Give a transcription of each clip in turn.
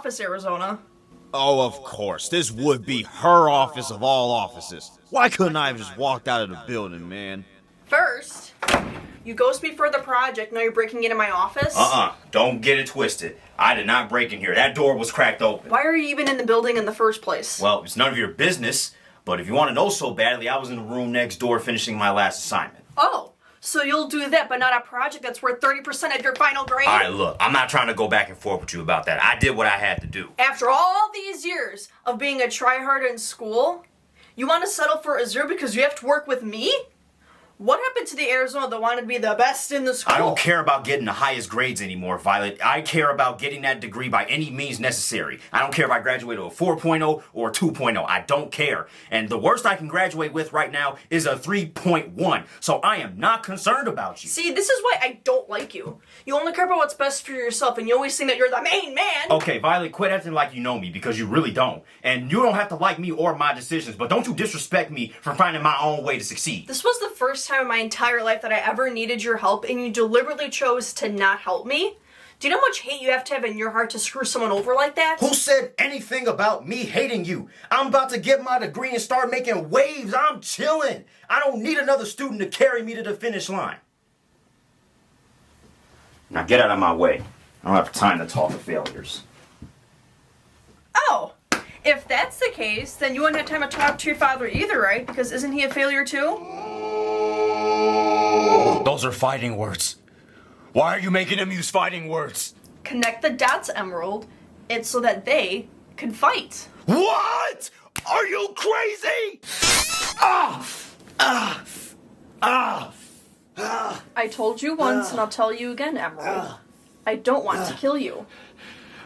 office, Arizona. Oh, of course. This would be her office of all offices. Why couldn't I have just walked out of the building, man? First, you ghost me for the project, now you're breaking into my office? Don't get it twisted. I did not break in here. That door was cracked open. Why are you even in the building in the first place? Well, it's none of your business, but if you want to know so badly, I was in the room next door finishing my last assignment. Oh, so you'll do that, but not a project that's worth 30% of your final grade? Alright, look, I'm not trying to go back and forth with you about that. I did what I had to do. After all these years of being a tryhard in school, you want to settle for a 0 because you have to work with me? What happened to the Arizona that wanted to be the best in the school? I don't care about getting the highest grades anymore, Violet. I care about getting that degree by any means necessary. I don't care if I graduate with a 4.0 or a 2.0. I don't care. And the worst I can graduate with right now is a 3.1. So I am not concerned about you. See, this is why I don't like you. You only care about what's best for yourself, and you always think that you're the main man. Okay, Violet, quit acting like you know me, because you really don't. And you don't have to like me or my decisions, but don't you disrespect me for finding my own way to succeed. This was the first time in my entire life that I ever needed your help, and you deliberately chose to not help me? Do you know how much hate you have to have in your heart to screw someone over like that? Who said anything about me hating you? I'm about to get my degree and start making waves. I'm chilling. I don't need another student to carry me to the finish line. Now get out of my way. I don't have time to talk to failures. Oh, if that's the case, then you wouldn't have time to talk to your father either, right? Because isn't he a failure too? Those are fighting words. Why are you making them use fighting words? Connect the dots, Emerald. It's so that they can fight. What? Are you crazy? I told you once, and I'll tell you again, Emerald. I don't want to kill you.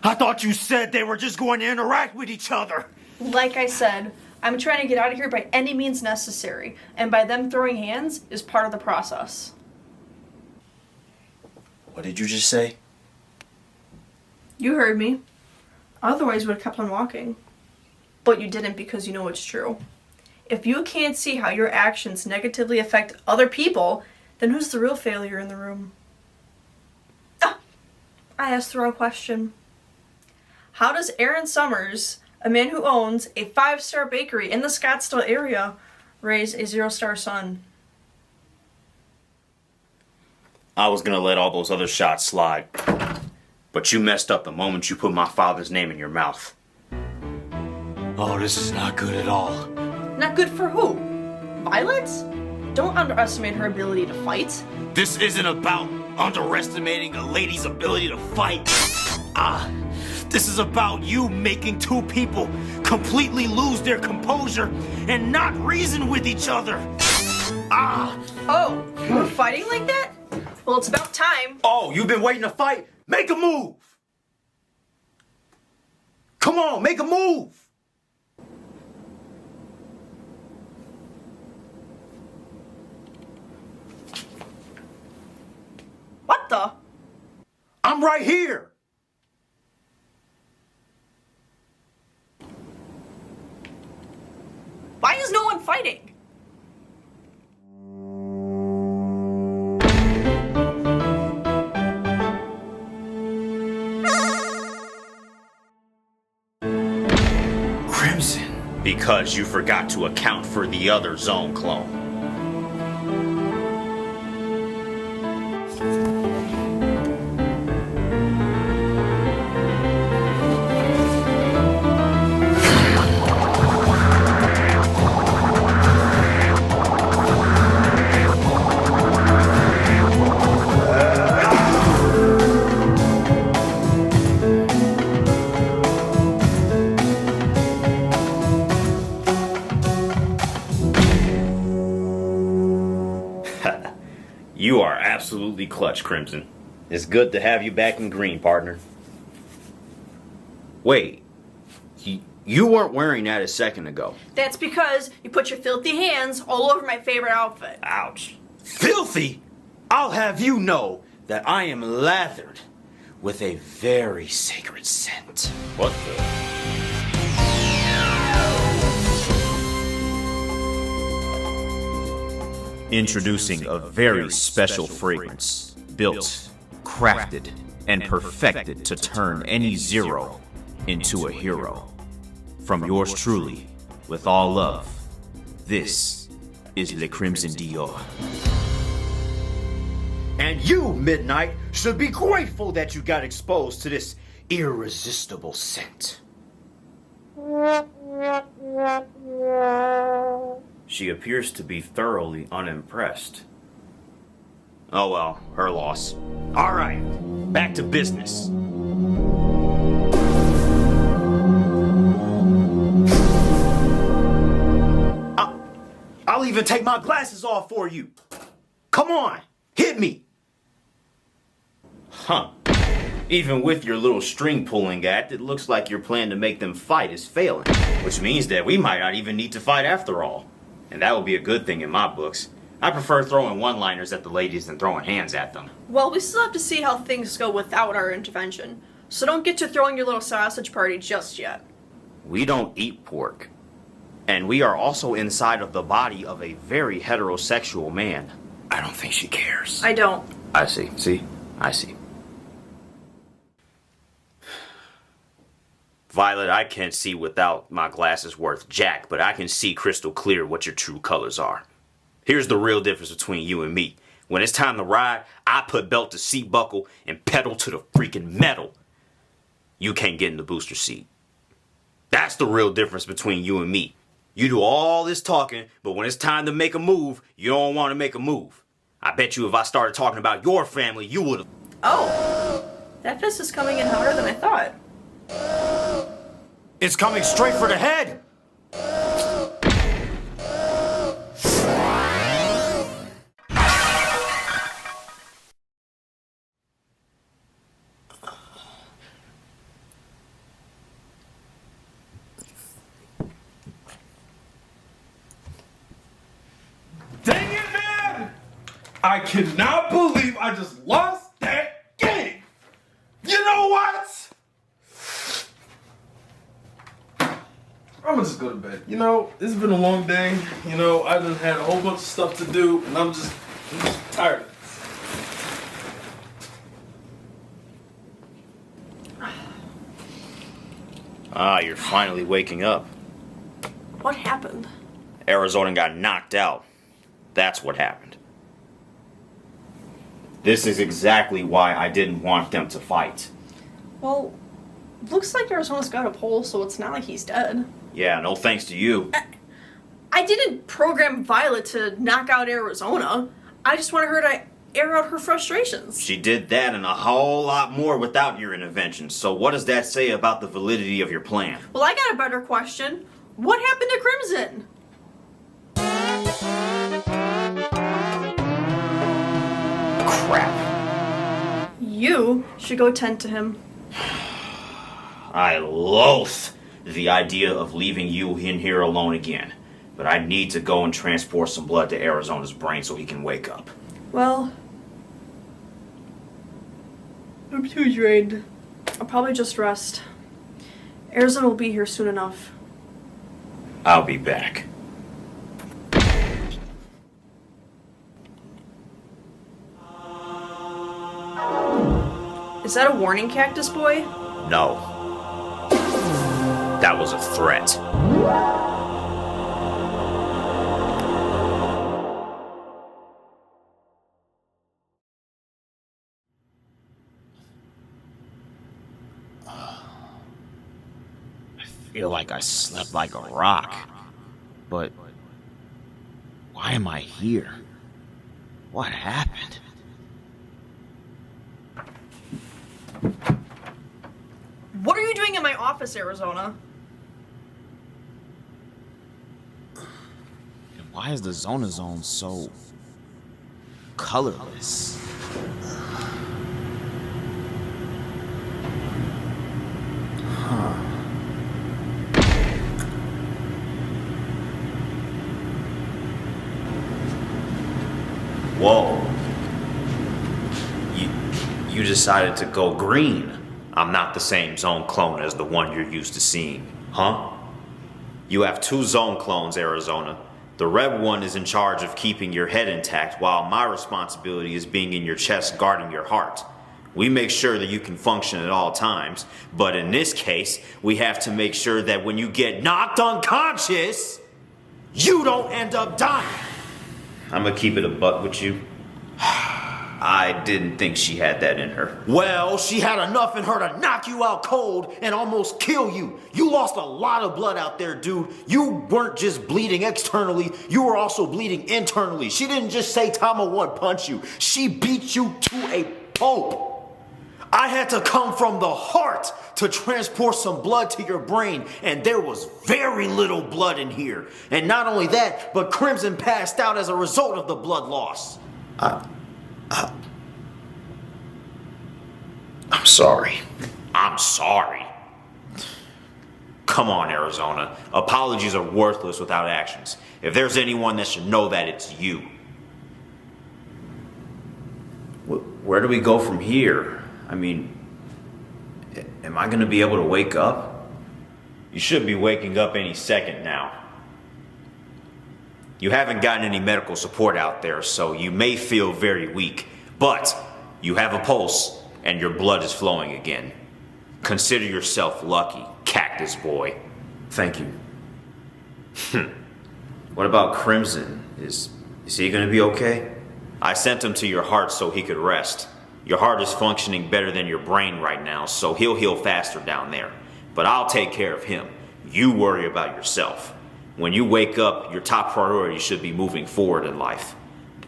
I thought you said they were just going to interact with each other. Like I said, I'm trying to get out of here by any means necessary, and by them throwing hands is part of the process. What did you just say? You heard me. Otherwise, you would have kept on walking. But you didn't because you know it's true. If you can't see how your actions negatively affect other people, then who's the real failure in the room? Ah, I asked the wrong question. How does Aaron Summers, a man who owns a 5-star bakery in the Scottsdale area, raise a 0-star son? I was gonna let all those other shots slide. But you messed up the moment you put my father's name in your mouth. Oh, this is not good at all. Not good for who? Violet? Don't underestimate her ability to fight. This isn't about underestimating a lady's ability to fight. This is about you making two people completely lose their composure and not reason with each other. Oh, we're fighting like that? Well, it's about time. Oh, you've been waiting to fight? Make a move! Come on, make a move! What the? I'm right here! Why is no one fighting? Crimson. Because you forgot to account for the other Zone clone. You are absolutely clutch, Crimson. It's good to have you back in green, partner. Wait, you weren't wearing that a second ago. That's because you put your filthy hands all over my favorite outfit. Ouch. Filthy? I'll have you know that I am lathered with a very sacred scent. What the? Introducing a very special fragrance, built, crafted, and perfected to turn any 0 into a hero. From yours truly, with all love, this is Le Crimson Dior. And you, Midnight, should be grateful that you got exposed to this irresistible scent. She appears to be thoroughly unimpressed. Oh well, her loss. Alright, back to business. I'll even take my glasses off for you. Come on, hit me. Huh. Even with your little string pulling act, it looks like your plan to make them fight is failing. Which means that we might not even need to fight after all. And that would be a good thing in my books. I prefer throwing one-liners at the ladies than throwing hands at them. Well, we still have to see how things go without our intervention. So don't get to throwing your little sausage party just yet. We don't eat pork. And we are also inside of the body of a very heterosexual man. I don't think she cares. I don't. I see. See? I see. Violet, I can't see without my glasses worth jack, but I can see crystal clear what your true colors are. Here's the real difference between you and me. When it's time to ride, I put belt to seat buckle and pedal to the freaking metal. You can't get in the booster seat. That's the real difference between you and me. You do all this talking, but when it's time to make a move, you don't want to make a move. I bet you if I started talking about your family, you would have... Oh, that fist is coming in harder than I thought. It's coming straight for the head! Dang it, man! I cannot believe I just lost that game! You know what? I'm gonna just go to bed. You know, it's been a long day. You know, I just had a whole bunch of stuff to do, and I'm just tired of this. Ah, you're finally waking up. What happened? Arizona got knocked out. That's what happened. This is exactly why I didn't want them to fight. Well, looks like Arizona's got a pulse, so it's not like he's dead. Yeah, no thanks to you. I didn't program Violet to knock out Arizona. I just wanted her to air out her frustrations. She did that and a whole lot more without your intervention. So what does that say about the validity of your plan? Well, I got a better question. What happened to Crimson? Crap. You should go tend to him. I loathe the idea of leaving you in here alone again. But I need to go and transport some blood to Arizona's brain so he can wake up. Well, I'm too drained. I'll probably just rest. Arizona will be here soon enough. I'll be back. Is that a warning, Cactus Boy? No. That was a threat. I feel like I slept like a rock. But why am I here? What happened? What are you doing in my office, Arizona? And why is the Zona Zone so colorless? Whoa. You decided to go green. I'm not the same zone clone as the one you're used to seeing, huh? You have two zone clones, Arizona. The red one is in charge of keeping your head intact, while my responsibility is being in your chest guarding your heart. We make sure that you can function at all times, but in this case, we have to make sure that when you get knocked unconscious, you don't end up dying. I'm gonna keep it a buck with you. I didn't think she had that in her. Well, she had enough in her to knock you out cold and almost kill you. You lost a lot of blood out there, dude. You weren't just bleeding externally, you were also bleeding internally. She didn't just say Tama one punch you. She beat you to a pulp. I had to come from the heart to transport some blood to your brain, and there was very little blood in here. And not only that, but Crimson passed out as a result of the blood loss. I'm sorry. I'm sorry. Come on, Arizona. Apologies are worthless without actions. If there's anyone that should know that, it's you. Where do we go from here? I mean, am I gonna be able to wake up? You should be waking up any second now. You haven't gotten any medical support out there, so you may feel very weak, but you have a pulse and your blood is flowing again. Consider yourself lucky, Cactus Boy. Thank you. What about Crimson? Is he gonna be okay? I sent him to your heart so he could rest. Your heart is functioning better than your brain right now, so he'll heal faster down there. But I'll take care of him. You worry about yourself. When you wake up, your top priority should be moving forward in life.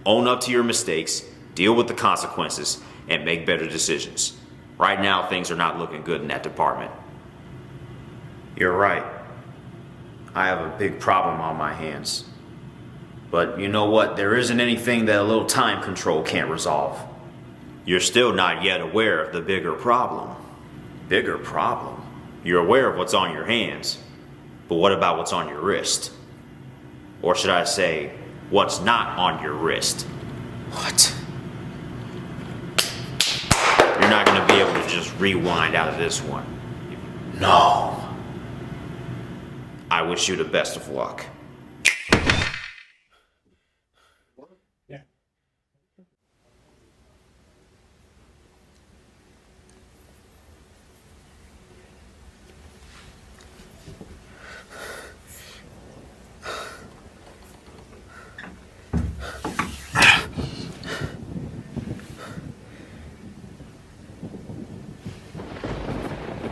Own up to your mistakes, deal with the consequences, and make better decisions. Right now, things are not looking good in that department. You're right. I have a big problem on my hands. But you know what? There isn't anything that a little time control can't resolve. You're still not yet aware of the bigger problem. Bigger problem? You're aware of what's on your hands, but what about what's on your wrist? Or should I say, what's not on your wrist? What? You're not gonna be able to just rewind out of this one. No. I wish you the best of luck.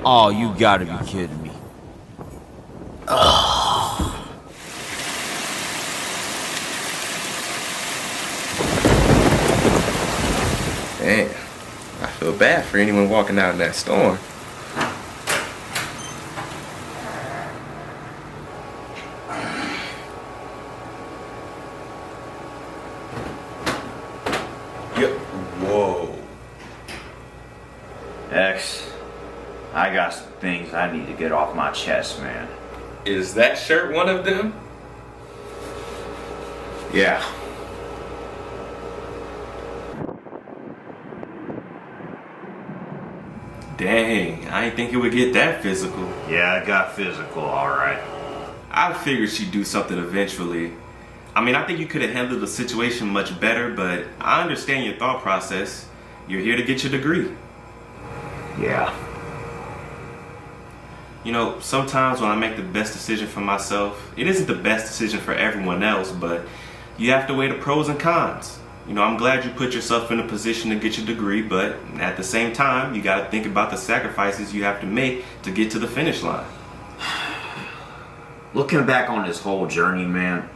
Oh, you gotta be kidding me. Damn, I feel bad for anyone walking out in that storm. Whoa. X, I got some things I need to get off my chest, man. Is that shirt one of them? Yeah. Dang, I didn't think it would get that physical. Yeah, it got physical, alright. I figured she'd do something eventually. I mean, I think you could have handled the situation much better, but I understand your thought process. You're here to get your degree. Yeah. You know, sometimes when I make the best decision for myself, it isn't the best decision for everyone else, but you have to weigh the pros and cons. You know, I'm glad you put yourself in a position to get your degree, but at the same time, you got to think about the sacrifices you have to make to get to the finish line. Looking back on this whole journey, man,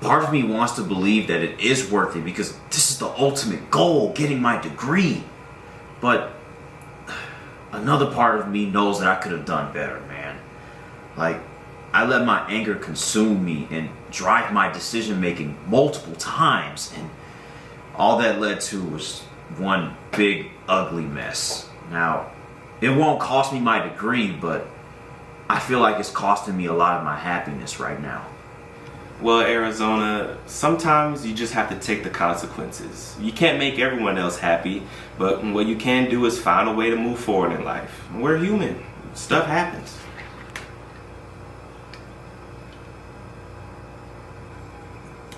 part of me wants to believe that it is worth it because this is the ultimate goal, getting my degree. But another part of me knows that I could have done better, man. Like, I let my anger consume me and drive my decision making multiple times, and all that led to was one big ugly mess. Now, it won't cost me my degree, but I feel like it's costing me a lot of my happiness right now. Well, Arizona, sometimes you just have to take the consequences. You can't make everyone else happy, but what you can do is find a way to move forward in life. We're human. Stuff happens.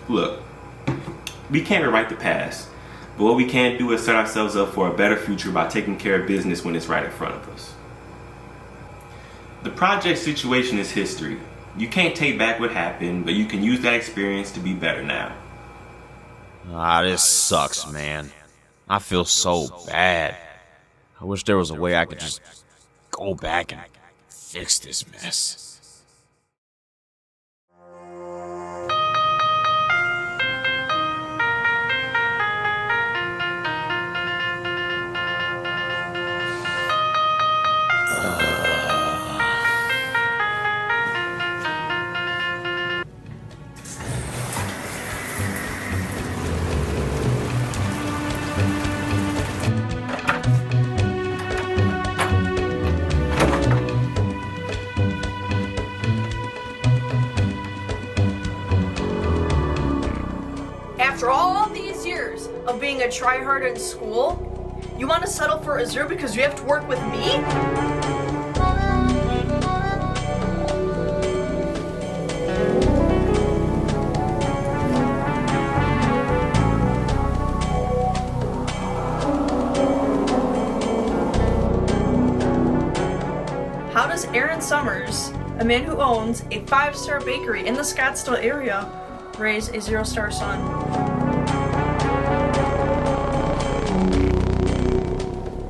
Look, we can't rewrite the past, But what we can do is set ourselves up for a better future by taking care of business when it's right in front of us. The project situation is history. You can't take back what happened, but you can use that experience to be better now. Ah, this sucks, man. I feel so bad. I wish there was a way I could just go back and fix this mess. After all these years of being a tryhard in school, you want to settle for a 0 because you have to work with me? How does Aaron Summers, a man who owns a 5-star bakery in the Scottsdale area, raise a 0-star son?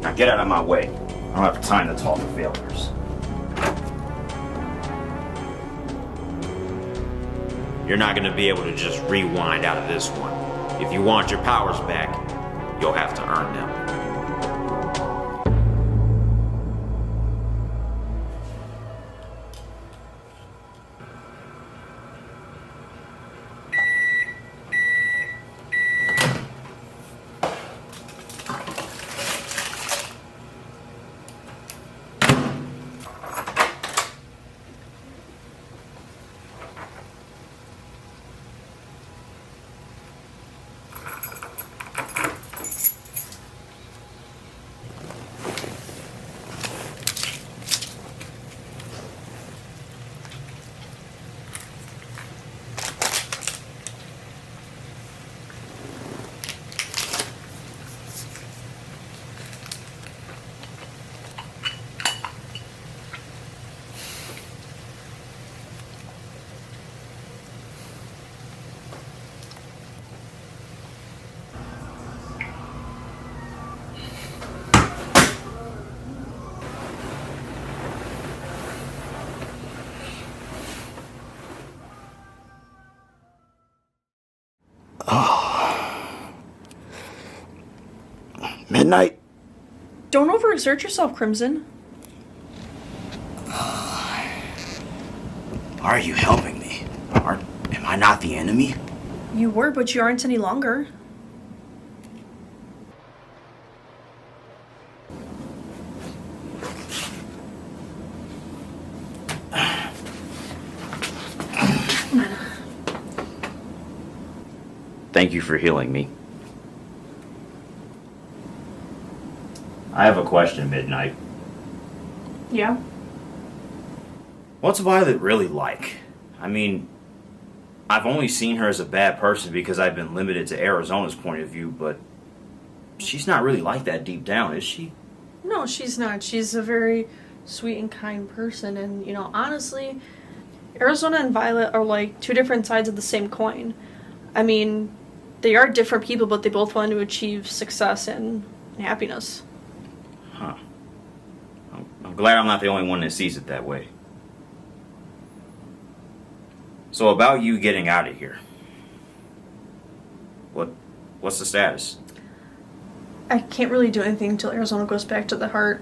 Now get out of my way. I don't have time to talk to failures. You're not going to be able to just rewind out of this one. If you want your powers back, you'll have to earn them. Midnight? Don't overexert yourself, Crimson. Are you helping me? Am I not the enemy? You were, but you aren't any longer. Thank you for healing me. I have a question, Midnight. Yeah? What's Violet really like? I mean, I've only seen her as a bad person because I've been limited to Arizona's point of view, but she's not really like that deep down, is she? No, she's not. She's a very sweet and kind person, and, honestly, Arizona and Violet are like two different sides of the same coin. I mean, they are different people, but they both want to achieve success and happiness. Huh. I'm glad I'm not the only one that sees it that way. So about you getting out of here. What's the status? I can't really do anything until Arizona goes back to the heart.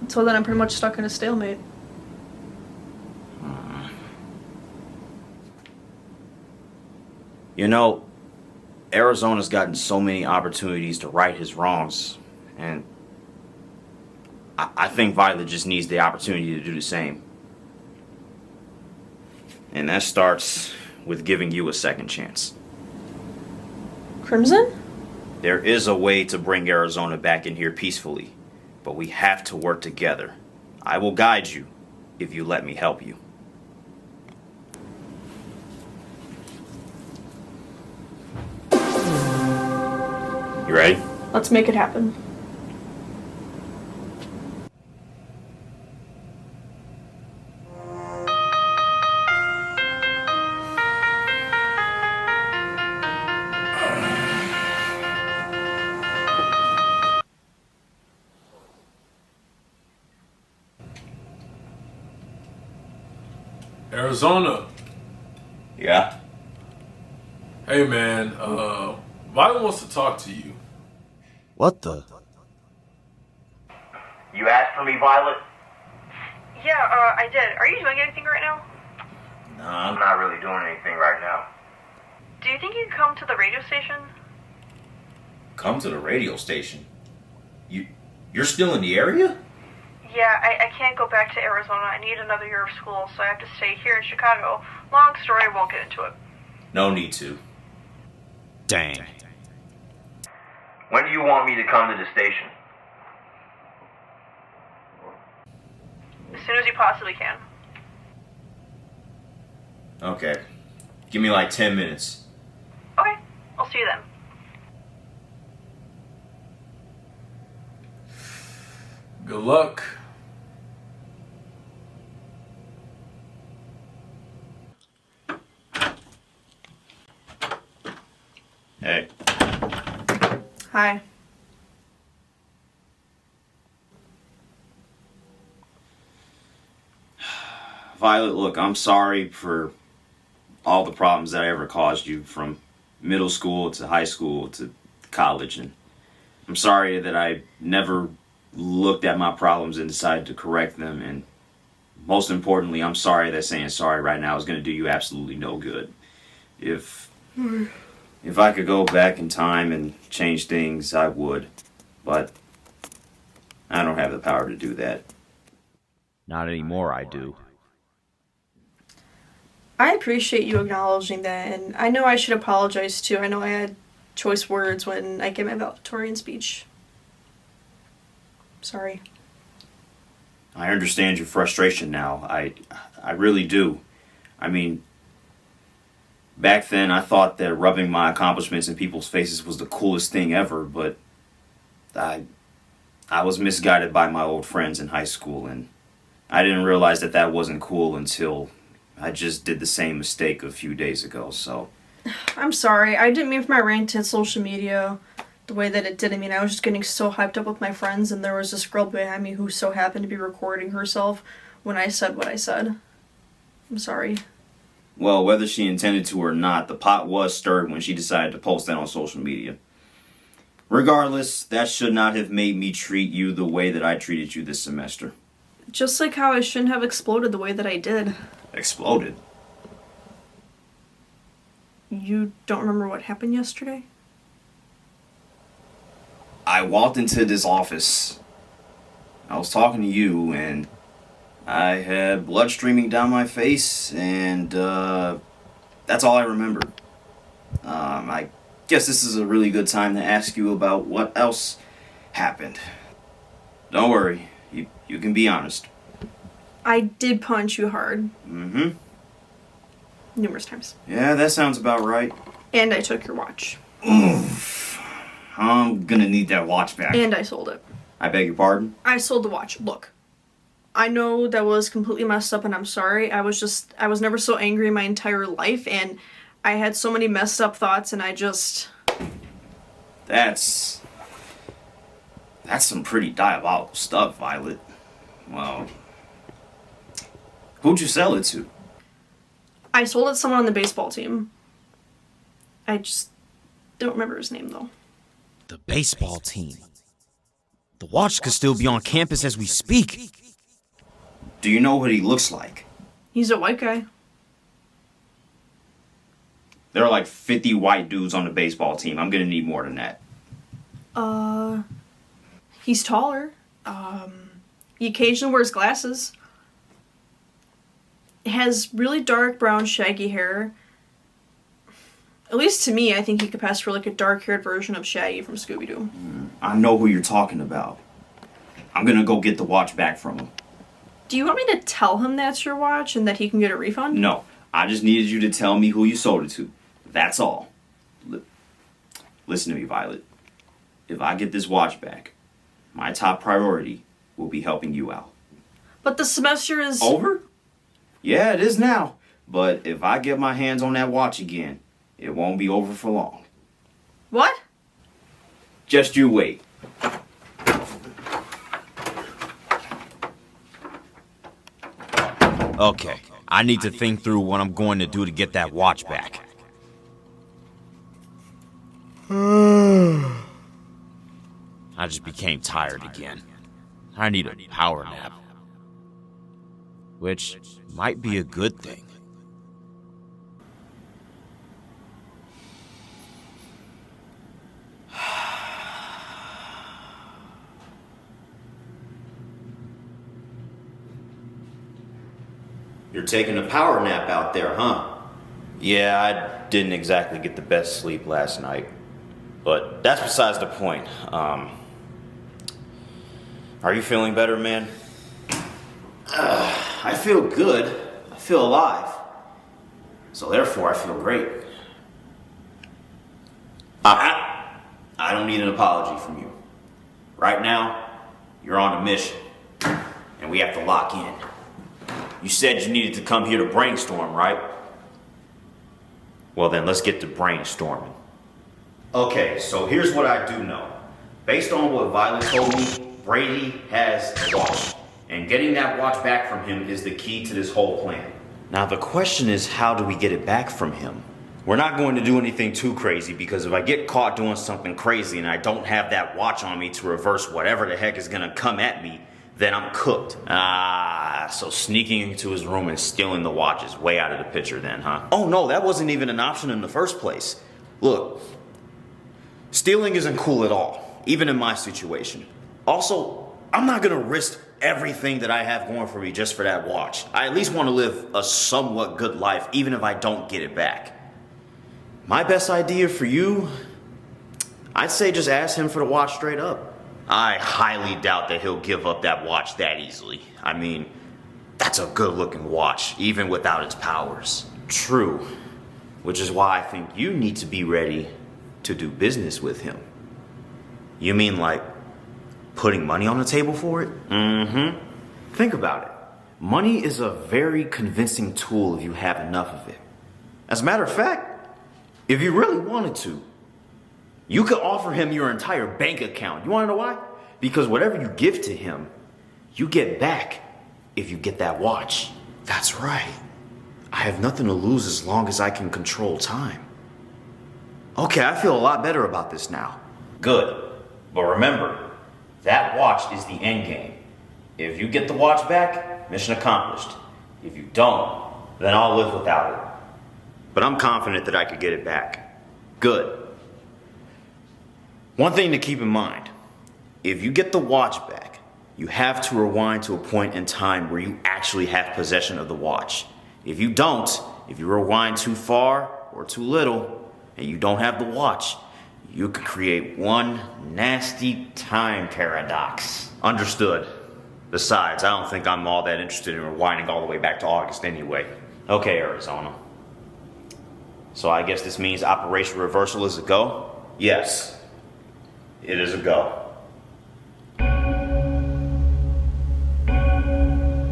Until then, I'm pretty much stuck in a stalemate. Arizona's gotten so many opportunities to right his wrongs, and I think Violet just needs the opportunity to do the same. And that starts with giving you a second chance. Crimson? There is a way to bring Arizona back in here peacefully, but we have to work together. I will guide you if you let me help you. You ready? Let's make it happen. Arizona. Yeah. Hey man, Violet wants to talk to you. What the? You asked for me, Violet? Yeah, I did. Are you doing anything right now? No, I'm not really doing anything right now. Do you think you can come to the radio station? Come to the radio station. You're still in the area? Yeah, I can't go back to Arizona. I need another year of school, so I have to stay here in Chicago. Long story, I won't get into it. No need to. Dang. When do you want me to come to the station? As soon as you possibly can. Okay. Give me like 10 minutes. Okay, I'll see you then. Good luck. Hey. Hi. Violet, look, I'm sorry for all the problems that I ever caused you from middle school to high school to college. And I'm sorry that I never looked at my problems and decided to correct them. And most importantly, I'm sorry that saying sorry right now is going to do you absolutely no good. If I could go back in time and change things, I would. But I don't have the power to do that. Not anymore, I do. I appreciate you acknowledging that, and I know I should apologize too. I know I had choice words when I gave my valedictorian speech. Sorry. I understand your frustration now. I really do. I mean, back then I thought that rubbing my accomplishments in people's faces was the coolest thing ever, but I was misguided by my old friends in high school, and I didn't realize that that wasn't cool until I just did the same mistake a few days ago, so. I'm sorry. I didn't mean for my rant to hit social media the way that it did. I mean, I was just getting so hyped up with my friends, and there was this girl behind me who so happened to be recording herself when I said what I said. I'm sorry. Well, whether she intended to or not, the pot was stirred when she decided to post that on social media. Regardless, that should not have made me treat you the way that I treated you this semester. Just like how I shouldn't have exploded the way that I did. Exploded? You don't remember what happened yesterday? I walked into this office. I was talking to you, and I had blood streaming down my face, and that's all I remember. I guess this is a really good time to ask you about what else happened. Don't worry, you can be honest. I did punch you hard. Mm-hmm. Numerous times. Yeah, that sounds about right. And I took your watch. Oof. I'm gonna need that watch back. And I sold it. I beg your pardon? I sold the watch. Look. I know that was completely messed up and I'm sorry. I was never so angry in my entire life, and I had so many messed up thoughts, and I just... That's some pretty diabolical stuff, Violet. Well, who'd you sell it to? I sold it to someone on the baseball team. I just don't remember his name, though. The baseball team. The watch could still be on campus as we speak. Do you know what he looks like? He's a white guy. There are like 50 white dudes on the baseball team. I'm gonna need more than that. He's taller. He occasionally wears glasses. Has really dark brown shaggy hair. At least to me, I think he could pass for like a dark-haired version of Shaggy from Scooby-Doo. I know who you're talking about. I'm gonna go get the watch back from him. Do you want me to tell him that's your watch and that he can get a refund? No, I just needed you to tell me who you sold it to. That's all. Listen to me, Violet. if I get this watch back, my top priority will be helping you out. But the semester is... Over? Yeah, it is now. But if I get my hands on that watch again, it won't be over for long. What? Just you wait. Okay, I need to think through what I'm going to do to get that watch back. I just became tired again. I need a power nap. Which might be a good thing. You're taking a power nap out there, huh? Yeah, I didn't exactly get the best sleep last night. But that's besides the point. Are you feeling better, man? I feel good. I feel alive. So therefore, I feel great. I don't need an apology from you. Right now, you're on a mission. And we have to lock in. You said you needed to come here to brainstorm, right? Well then, let's get to brainstorming. Okay, so here's what I do know. Based on what Violet told me, Brady has a watch. And getting that watch back from him is the key to this whole plan. Now the question is, how do we get it back from him? We're not going to do anything too crazy, because if I get caught doing something crazy and I don't have that watch on me to reverse whatever the heck is gonna come at me, then I'm cooked. So sneaking into his room and stealing the watch is way out of the picture then, huh? Oh no, that wasn't even an option in the first place. Look, stealing isn't cool at all, even in my situation. Also, I'm not gonna risk everything that I have going for me just for that watch. I at least want to live a somewhat good life, even if I don't get it back. My best idea for you, I'd say just ask him for the watch straight up. I highly doubt that he'll give up that watch that easily. I mean, that's a good looking watch, even without its powers. True, which is why I think you need to be ready to do business with him. You mean like putting money on the table for it? Mm-hmm. Think about it. Money is a very convincing tool if you have enough of it. As a matter of fact, if you really wanted to, you could offer him your entire bank account. You want to know why? Because whatever you give to him, you get back if you get that watch. That's right. I have nothing to lose as long as I can control time. Okay, I feel a lot better about this now. Good. But remember, that watch is the end game. If you get the watch back, mission accomplished. If you don't, then I'll live without it. But I'm confident that I could get it back. Good. One thing to keep in mind, if you get the watch back, you have to rewind to a point in time where you actually have possession of the watch. If you don't, if you rewind too far or too little, and you don't have the watch, you could create one nasty time paradox. Understood. Besides, I don't think I'm all that interested in rewinding all the way back to August anyway. Okay, Arizona. So I guess this means Operation Reversal is a go? Yes. It is a go.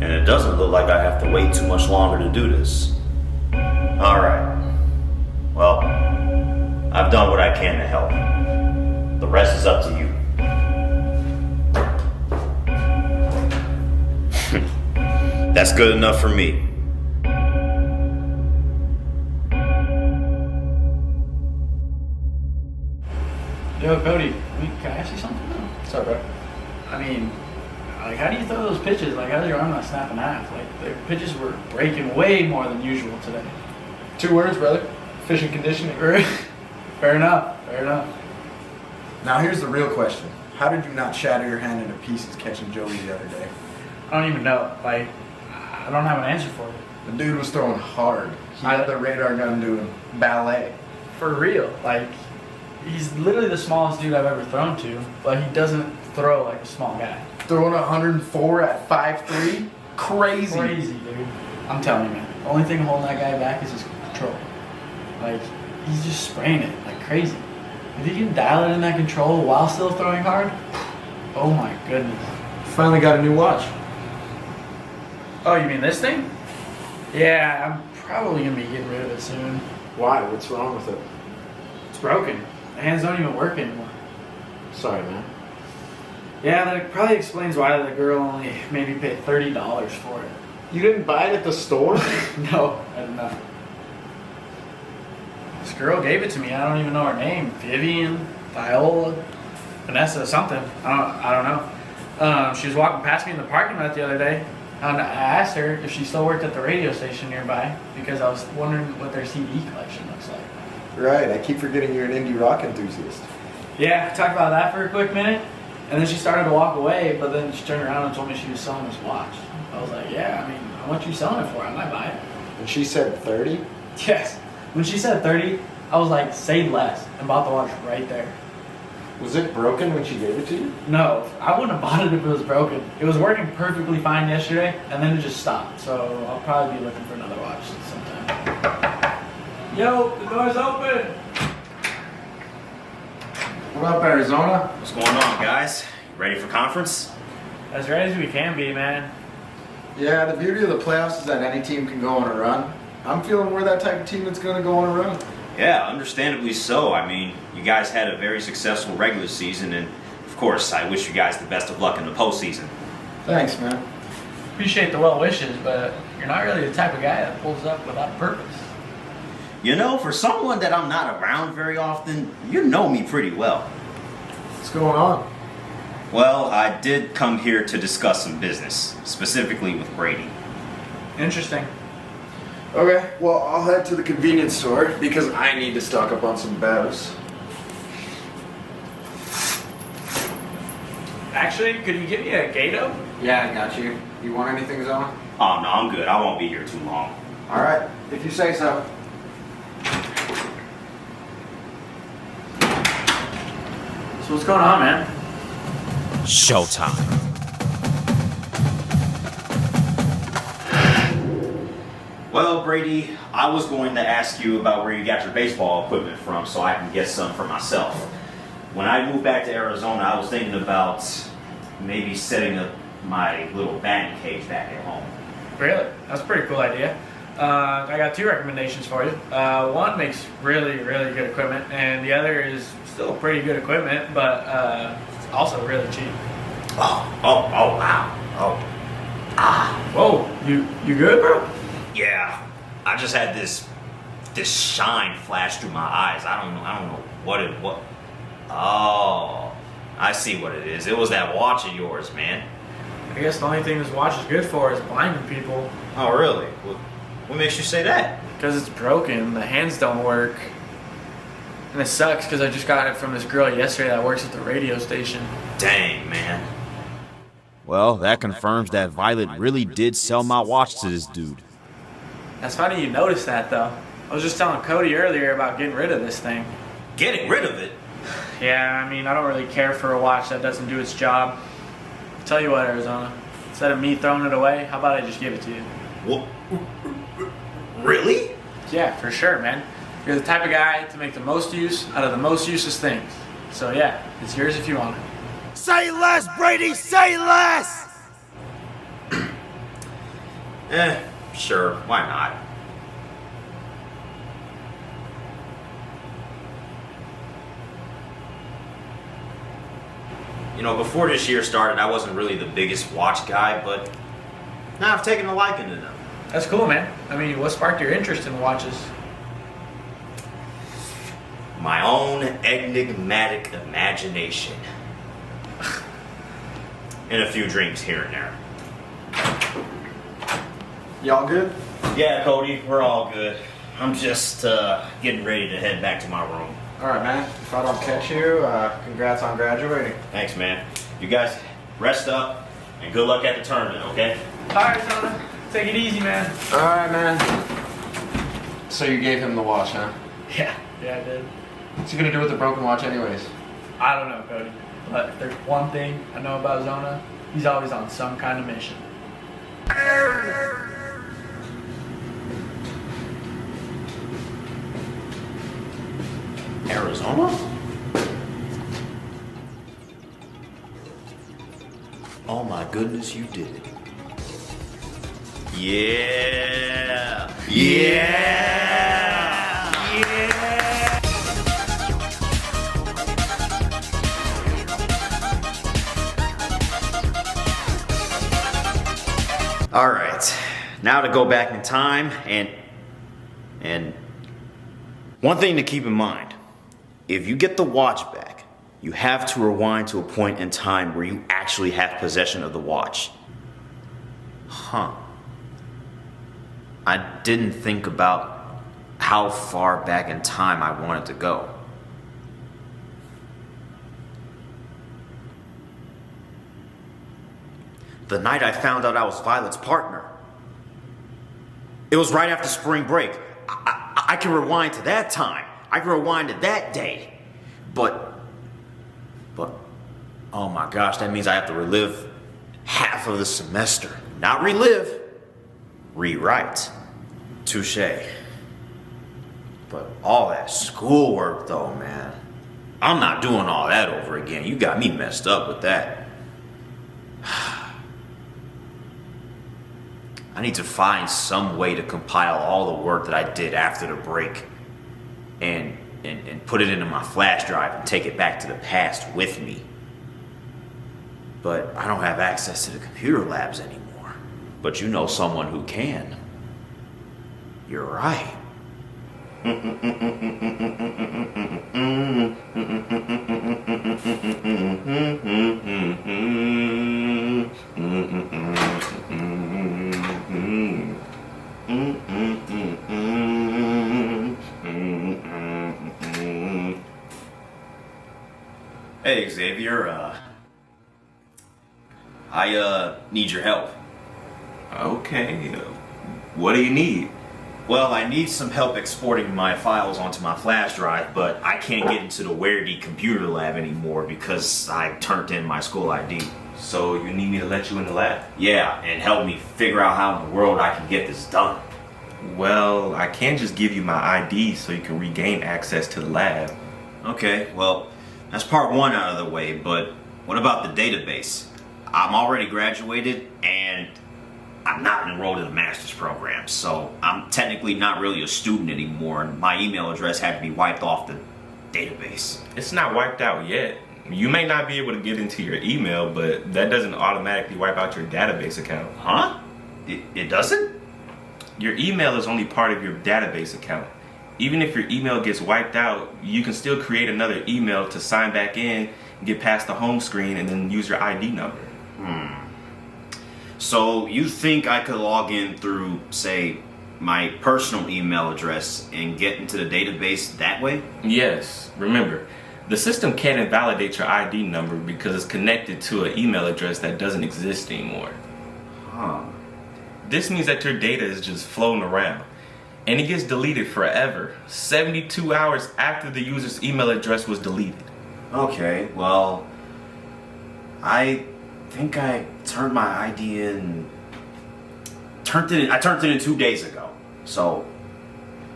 And it doesn't look like I have to wait too much longer to do this. Alright. Well, I've done what I can to help. The rest is up to you. That's good enough for me. Yo, Cody, can I ask you something? What's up, bro? I mean, like, how do you throw those pitches? Like, how's your arm not snapping half? Like, the pitches were breaking way more than usual today. 2 words, brother. Fishing conditioning. Fair enough. Now here's the real question. How did you not shatter your hand into pieces catching Joey the other day? I don't even know. Like, I don't have an answer for it. The dude was throwing hard. He had the radar gun doing ballet. For real. Like, he's literally the smallest dude I've ever thrown to, but he doesn't throw like a small guy. Throwing 104 at 5'3"? Crazy. Crazy, dude. I'm telling you, man. The only thing holding that guy back is his control. Like, he's just spraying it like crazy. If you can dial it in that control while still throwing hard, oh my goodness. Finally got a new watch. Oh, you mean this thing? Yeah, I'm probably gonna be getting rid of it soon. Why? What's wrong with it? It's broken. The hands don't even work anymore. Sorry, man. Yeah, that probably explains why the girl only made me pay $30 for it. You didn't buy it at the store? No, I did not. This girl gave it to me. I don't even know her name. Vivian, Viola, Vanessa, something. I don't know. She was walking past me in the parking lot the other day. And I asked her if she still worked at the radio station nearby because I was wondering what their CD collection looks like. Right, I keep forgetting you're an indie rock enthusiast. Yeah, talked about that for a quick minute, and then she started to walk away, but then she turned around and told me she was selling this watch. I was like, yeah, I mean, how much you selling it for? I might buy it. And she said 30? Yes. When she said 30, I was like, say less, and bought the watch right there. Was it broken when she gave it to you? No, I wouldn't have bought it if it was broken. It was working perfectly fine yesterday, and then it just stopped. So I'll probably be looking for another watch sometime. Yo, the door's open! What up, Arizona? What's going on, guys? Ready for conference? As ready as we can be, man. Yeah, the beauty of the playoffs is that any team can go on a run. I'm feeling we're that type of team that's going to go on a run. Yeah, understandably so. I mean, you guys had a very successful regular season, and of course, I wish you guys the best of luck in the postseason. Thanks, man. Appreciate the well wishes, but you're not really the type of guy that pulls up without purpose. You know, for someone that I'm not around very often, you know me pretty well. What's going on? Well, I did come here to discuss some business, specifically with Brady. Interesting. Okay, well, I'll head to the convenience store because I need to stock up on some bevs. Actually, could you give me a Gato? Yeah, I got you. You want anything, Zona? Oh, no, I'm good. I won't be here too long. All right, if you say so. So what's going on, man? Showtime. Well, Brady, I was going to ask you about where you got your baseball equipment from so I can get some for myself. When I moved back to Arizona, I was thinking about maybe setting up my little batting cage back at home. Really? That's a pretty cool idea. I got two recommendations for you. One makes really, really good equipment, and the other is still pretty good equipment, but it's also really cheap. Oh, wow. Whoa, you good, bro? Yeah, I just had this shine flash through my eyes. I don't know what. Oh, I see what it is. It was that watch of yours, man. I guess the only thing this watch is good for is blinding people. Oh, really? What makes you say that? Because it's broken, the hands don't work. And it sucks because I just got it from this girl yesterday that works at the radio station. Dang, man. Well, that confirms that Violet really did sell my watch to this dude. That's funny you noticed that, though. I was just telling Cody earlier about getting rid of this thing. Getting rid of it? Yeah, I mean, I don't really care for a watch that doesn't do its job. Tell you what, Arizona, instead of me throwing it away, how about I just give it to you? What? Really? Yeah, for sure, man. You're the type of guy to make the most use out of the most useless things. So yeah, it's yours if you want it. Say less, Brady! Say less! Sure, why not? You know, before this year started, I wasn't really the biggest watch guy, but now I've taken a liking to them. That's cool, man. I mean, what sparked your interest in watches? My own enigmatic imagination. And a few drinks here and there. Y'all good? Yeah, Cody, we're all good. I'm just getting ready to head back to my room. All right, man. If I don't catch you, congrats on graduating. Thanks, man. You guys rest up and good luck at the tournament, okay? All right, Zona. Take it easy, man. All right, man. So you gave him the watch, huh? Yeah, I did. What's he gonna do with the broken watch anyways? I don't know, Cody. But if there's one thing I know about Zona, he's always on some kind of mission. Arizona? Oh my goodness, you did it. Yeah. Yeah. Yeah. All right. Now to go back in time and one thing to keep in mind. If you get the watch back, you have to rewind to a point in time where you actually have possession of the watch. Huh. I didn't think about how far back in time I wanted to go. The night I found out I was Violet's partner. It was right after spring break. I can rewind to that time. I can rewind to that day. But, oh my gosh, that means I have to relive half of the semester. Not relive, rewrite. Touche. But all that schoolwork though, man. I'm not doing all that over again. You got me messed up with that. I need to find some way to compile all the work that I did after the break and put it into my flash drive and take it back to the past with me. But I don't have access to the computer labs anymore. But you know someone who can. You're right. Hey Xavier, I need your help. Okay. What do you need? Well, I need some help exporting my files onto my flash drive, but I can't get into the Weredy computer lab anymore because I turned in my school ID. So you need me to let you in the lab? Yeah, and help me figure out how in the world I can get this done. Well, I can't just give you my ID so you can regain access to the lab. Okay, well, that's part one out of the way, but what about the database? I'm already graduated and I'm not enrolled in a master's program, so I'm technically not really a student anymore, and my email address had to be wiped off the database. It's not wiped out yet. You may not be able to get into your email, but that doesn't automatically wipe out your database account. Huh? It doesn't? Your email is only part of your database account. Even if your email gets wiped out, you can still create another email to sign back in, get past the home screen, and then use your ID number. So you think I could log in through, say, my personal email address and get into the database that way? Yes. Remember, the system can't invalidate your ID number because it's connected to an email address that doesn't exist anymore. Huh. This means that your data is just floating around, and it gets deleted forever, 72 hours after the user's email address was deleted. Okay, well, I think I turned my ID in. I turned it in 2 days ago, so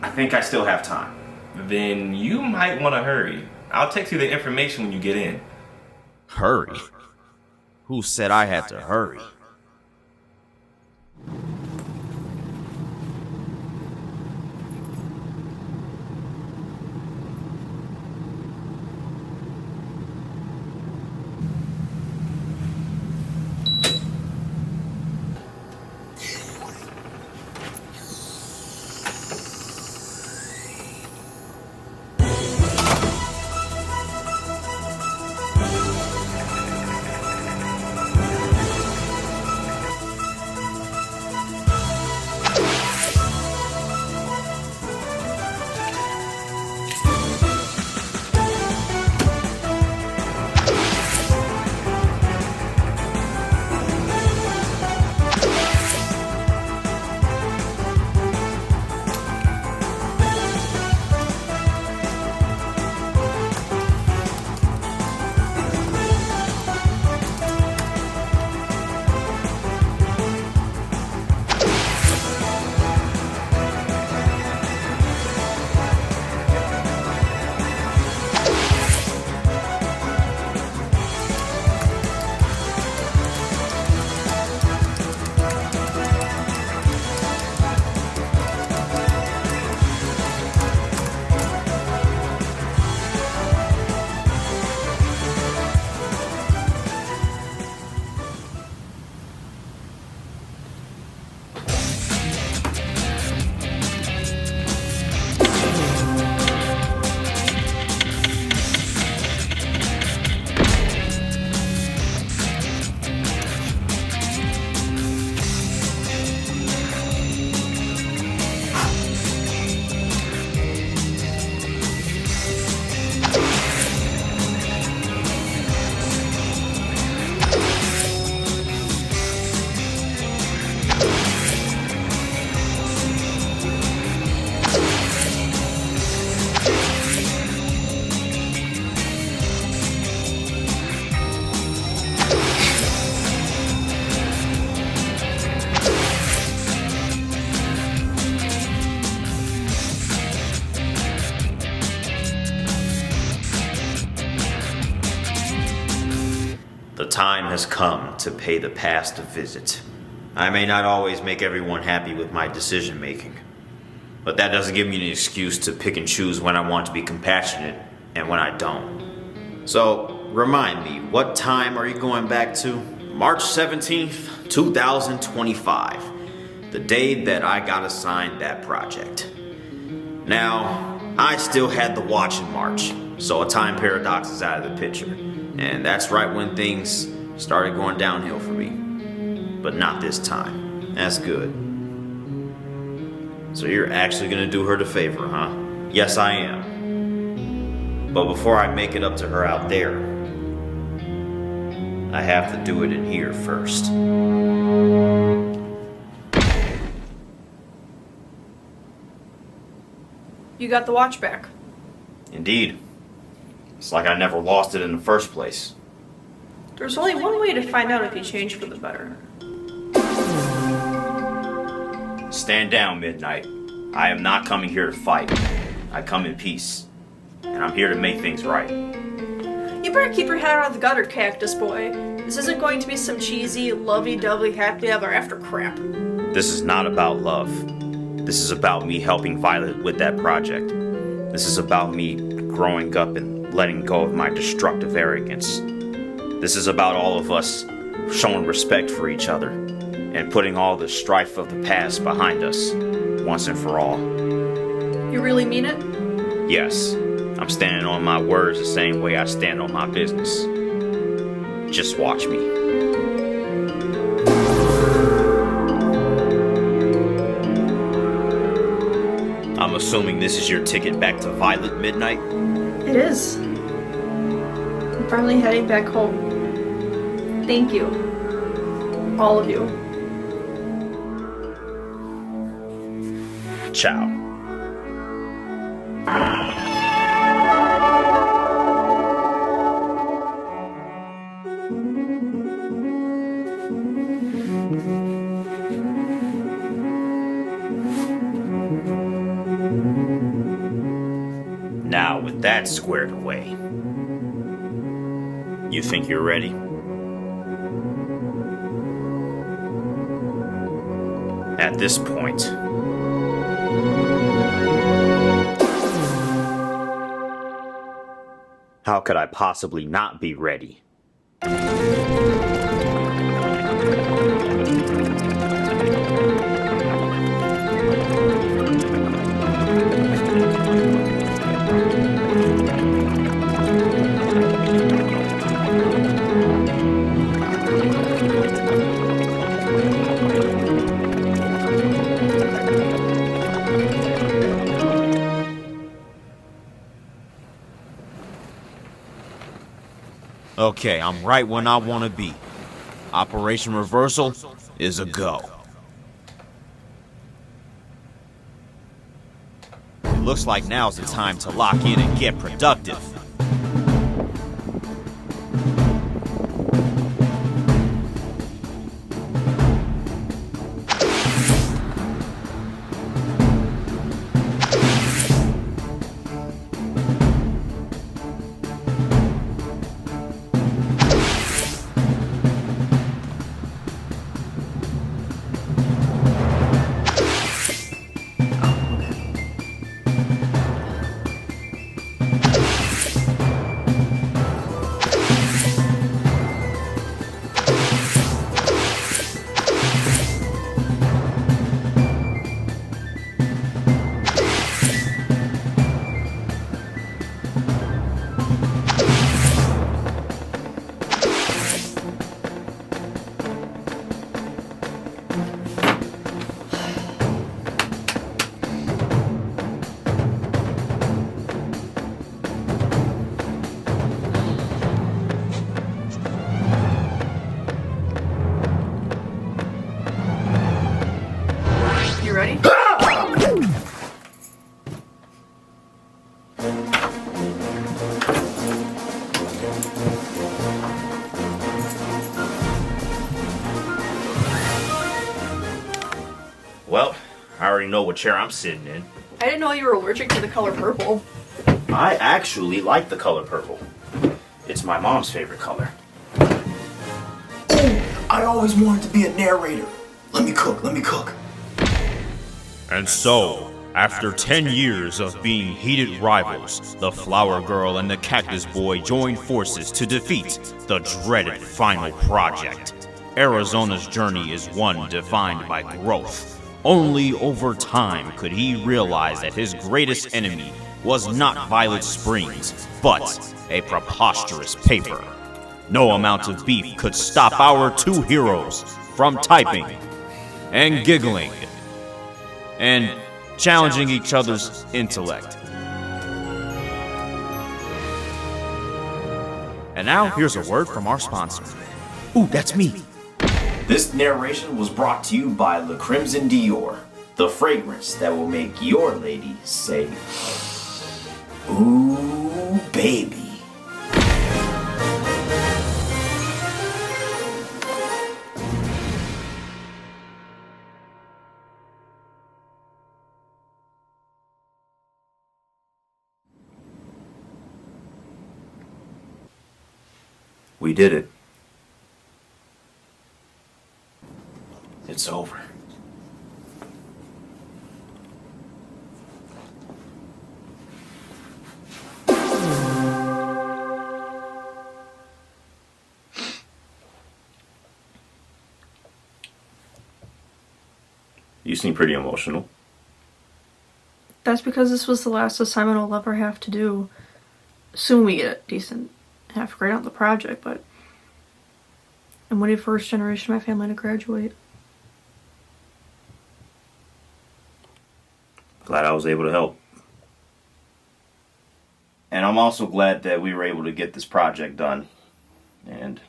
I think I still have time. Then you might want to hurry. I'll text you the information when you get in. Hurry? Who said I had to hurry? The time has come to pay the past a visit. I may not always make everyone happy with my decision making, but that doesn't give me an excuse to pick and choose when I want to be compassionate and when I don't. So, remind me, what time are you going back to? March 17th, 2025. The day that I got assigned that project. Now, I still had the watch in March, so a time paradox is out of the picture. And that's right when things started going downhill for me. But not this time. That's good. So you're actually gonna do her the favor, huh? Yes, I am. But before I make it up to her out there, I have to do it in here first. You got the watch back. Indeed. It's like I never lost it in the first place. There's only one way to find out if you changed for the better. Stand down, Midnight. I am not coming here to fight. I come in peace. And I'm here to make things right. You better keep your head out of the gutter, Cactus Boy. This isn't going to be some cheesy, lovey-dovey, happily ever after crap. This is not about love. This is about me helping Violet with that project. This is about me growing up and letting go of my destructive arrogance. This is about all of us showing respect for each other and putting all the strife of the past behind us once and for all. You really mean it? Yes, I'm standing on my words the same way I stand on my business. Just watch me. I'm assuming this is your ticket back to Violet, Midnight? It is. I'm finally heading back home. Thank you. All of you. Ciao. Now, with that squared away, you think you're ready? At this point, how could I possibly not be ready? Okay, I'm right when I want to be. Operation Reversal is a go. It looks like now's the time to lock in and get productive. Ready? Well, I already know what chair I'm sitting in. I didn't know you were allergic to the color purple. I actually like the color purple. It's my mom's favorite color. I always wanted to be a narrator. Let me cook. And so, after 10 years of being heated rivals, the Flower Girl and the Cactus Boy joined forces to defeat the dreaded final project. Arizona's journey is one defined by growth. Only over time could he realize that his greatest enemy was not Violet Springs, but a preposterous paper. No amount of beef could stop our two heroes from typing and giggling and challenging each other's intellect. And now, here's a word from our sponsor. Ooh, that's me. This narration was brought to you by Le Crimson Dior, the fragrance that will make your lady say, "Ooh, baby." We did it. It's over. You seem pretty emotional. That's because this was the last assignment I'll ever have to do. Soon we get a decent half grade on the project, but I'm waiting for first generation of my family to graduate. Glad I was able to help. And I'm also glad that we were able to get this project done. And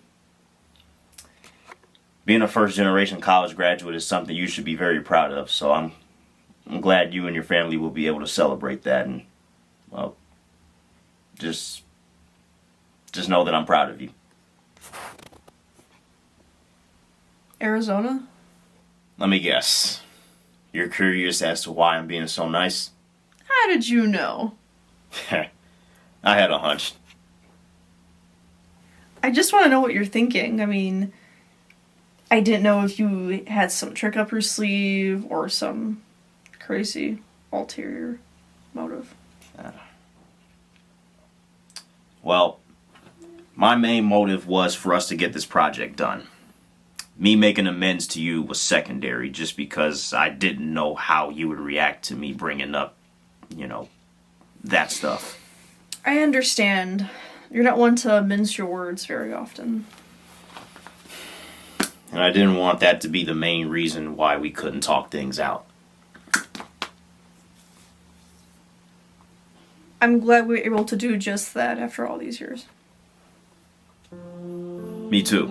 being a first generation college graduate is something you should be very proud of. So I'm glad you and your family will be able to celebrate that. And, well, just know that I'm proud of you. Arizona? Let me guess. You're curious as to why I'm being so nice? How did you know? I had a hunch. I just want to know what you're thinking. I mean, I didn't know if you had some trick up your sleeve or some crazy ulterior motive. Well, my main motive was for us to get this project done. Me making amends to you was secondary just because I didn't know how you would react to me bringing up, that stuff. I understand. You're not one to mince your words very often. And I didn't want that to be the main reason why we couldn't talk things out. I'm glad we were able to do just that after all these years. Me too.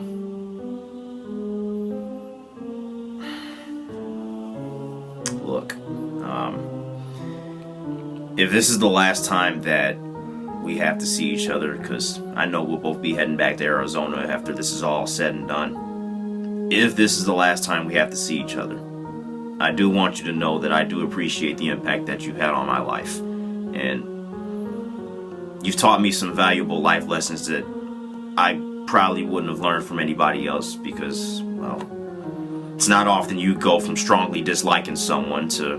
Look, if this is the last time that we have to see each other, because I know we'll both be heading back to Arizona after this is all said and done. If this is the last time we have to see each other, I do want you to know that I do appreciate the impact that you've had on my life. And you've taught me some valuable life lessons that I probably wouldn't have learned from anybody else because, well, it's not often you go from strongly disliking someone to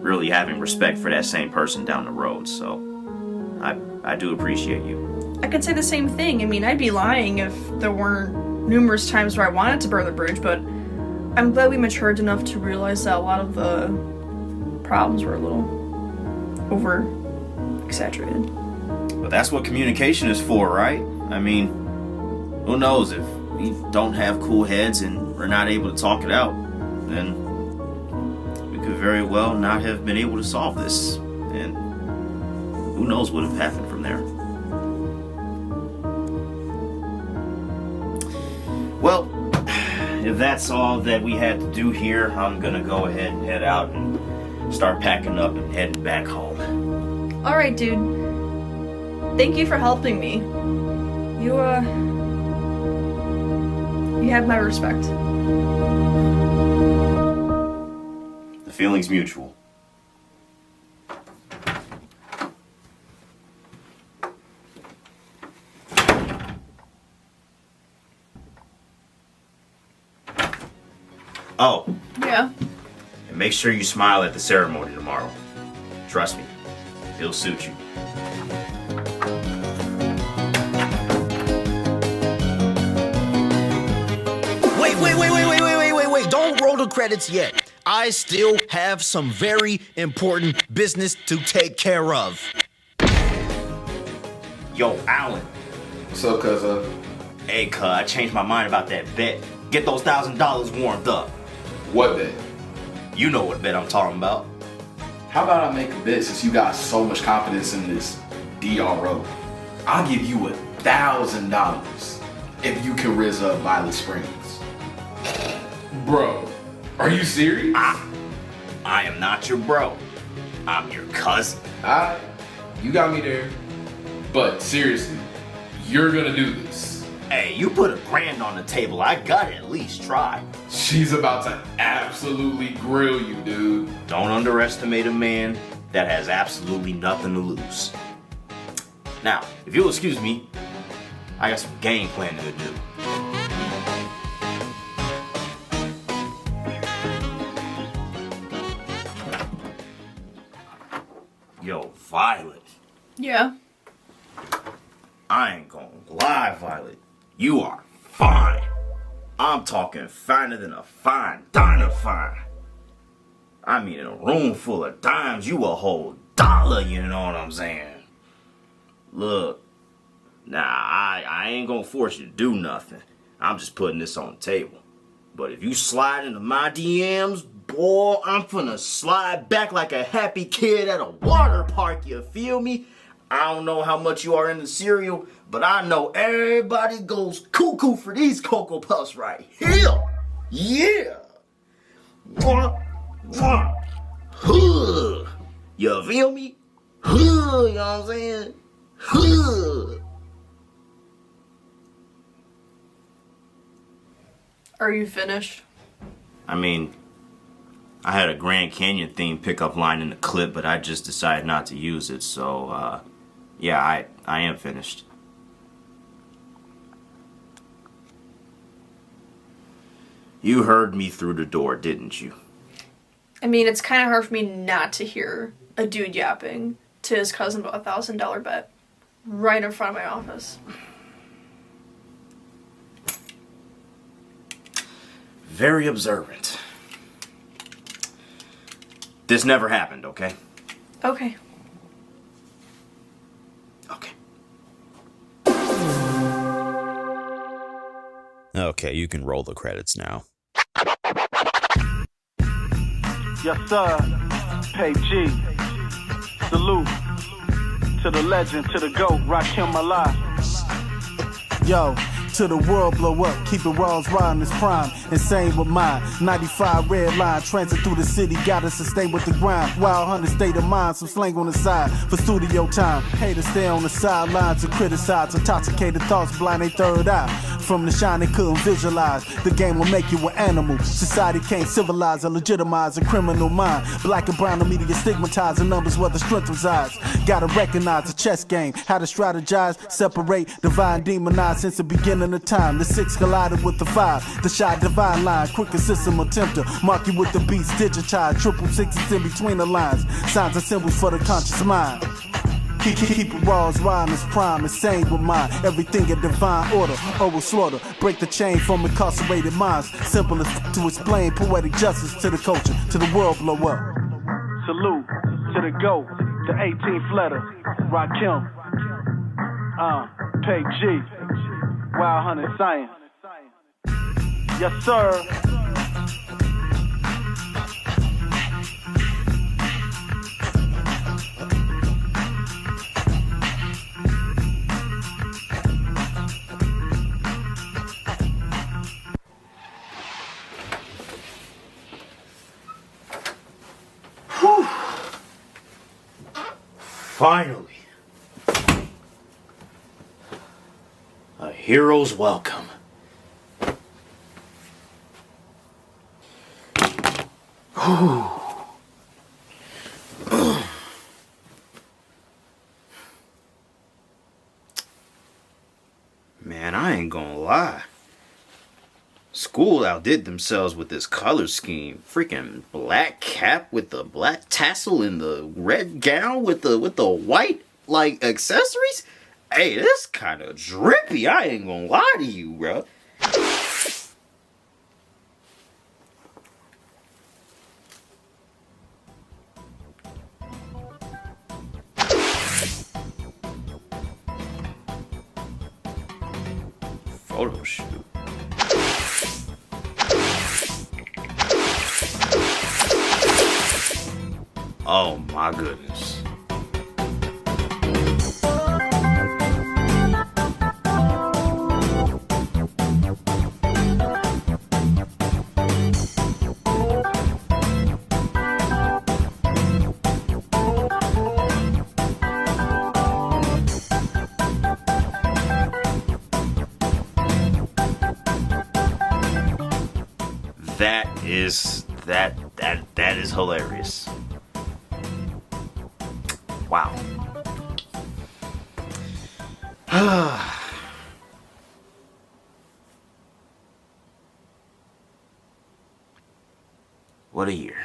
really having respect for that same person down the road. So I do appreciate you. I could say the same thing. I mean, I'd be lying if there weren't numerous times where I wanted to burn the bridge, but I'm glad we matured enough to realize that a lot of the problems were a little over-exaggerated. But that's what communication is for, right? I mean, who knows, if we don't have cool heads and we're not able to talk it out, then we could very well not have been able to solve this. And who knows what would have happened from there. Well, if that's all that we had to do here, I'm gonna go ahead and head out and start packing up and heading back home. Alright, dude. Thank you for helping me. You have my respect. The feeling's mutual. Oh, Yeah. and make sure you smile at the ceremony tomorrow. Trust me, it'll suit you. Wait. Don't roll the credits yet. I still have some very important business to take care of. Yo, Alan. What's up, cuz? Hey, cuz, I changed my mind about that bet. Get those $1,000 warmed up. What bet? You know what bet I'm talking about. How about I make a bet since you got so much confidence in this DRO? I'll give you $1,000 if you can rizz up Violet Springs. Bro, are you serious? I am not your bro. I'm your cousin. You got me there. But seriously, you're gonna do this. Hey, you put $1,000 on the table. I gotta at least try. She's about to absolutely grill you, dude. Don't underestimate a man that has absolutely nothing to lose. Now, if you'll excuse me, I got some game planning to do. Yo, Violet. Yeah. I ain't gonna lie, Violet. You are fine. I'm talking finer than a fine diner fine. I mean, in a room full of dimes, you a whole dollar, you know what I'm saying? Look, nah, I ain't gonna force you to do nothing. I'm just putting this on the table. But if you slide into my DMs, boy, I'm finna slide back like a happy kid at a water park, you feel me? I don't know how much you are into cereal, but I know everybody goes cuckoo for these Cocoa Puffs right here. Yeah. Mwah, mwah. Huh. You feel me? Huh, you know what I'm saying? Huh. Are you finished? I mean, I had a Grand Canyon themed pickup line in the clip, but I just decided not to use it, so, yeah, I am finished. You heard me through the door, didn't you? I mean, it's kind of hard for me not to hear a dude yapping to his cousin about a $1,000 bet right in front of my office. Very observant. This never happened, okay? Okay. Okay. Okay, you can roll the credits now. Yes, sir. Pay G. Salute to the legend, to the GOAT, Rakim Allah. Yo, to the world blow up, keep the world's riding its prime, insane with mine, 95 red line, transit through the city, gotta sustain with the grind, wild hunter state of mind, some slang on the side, for studio time, haters stay on the sidelines and criticize, intoxicated thoughts blind they third eye, from the shine they couldn't visualize, the game will make you an animal, society can't civilize or legitimize a criminal mind, black and brown the media stigmatize the numbers where the strength resides, gotta recognize the chess game, how to strategize, separate, divine, demonize since the beginning of time. The 6 collided with the 5. The shot divine line, quickest system attempter. Mark you with the beats, digitized. 666 in between the lines. Signs and symbols for the conscious mind. Keep it raw as rhyme is prime, insane with mine. Everything in divine order, oral slaughter. Break the chain from incarcerated minds. Simple as to explain poetic justice to the culture, to the world blow up. Salute to the GOAT, the 18th letter, Rakim. Pay G. Wild Hunter Science. Yes, sir. Whew. Finally. A hero's welcome. Whew. Man, I ain't gonna lie. School outdid themselves with this color scheme. Freaking black cap with the black tassel and the red gown with the white like accessories. Hey, this kind of drippy. I ain't gonna lie to you, bro. Photo shoot. Oh my goodness. That is hilarious. Wow. What a year.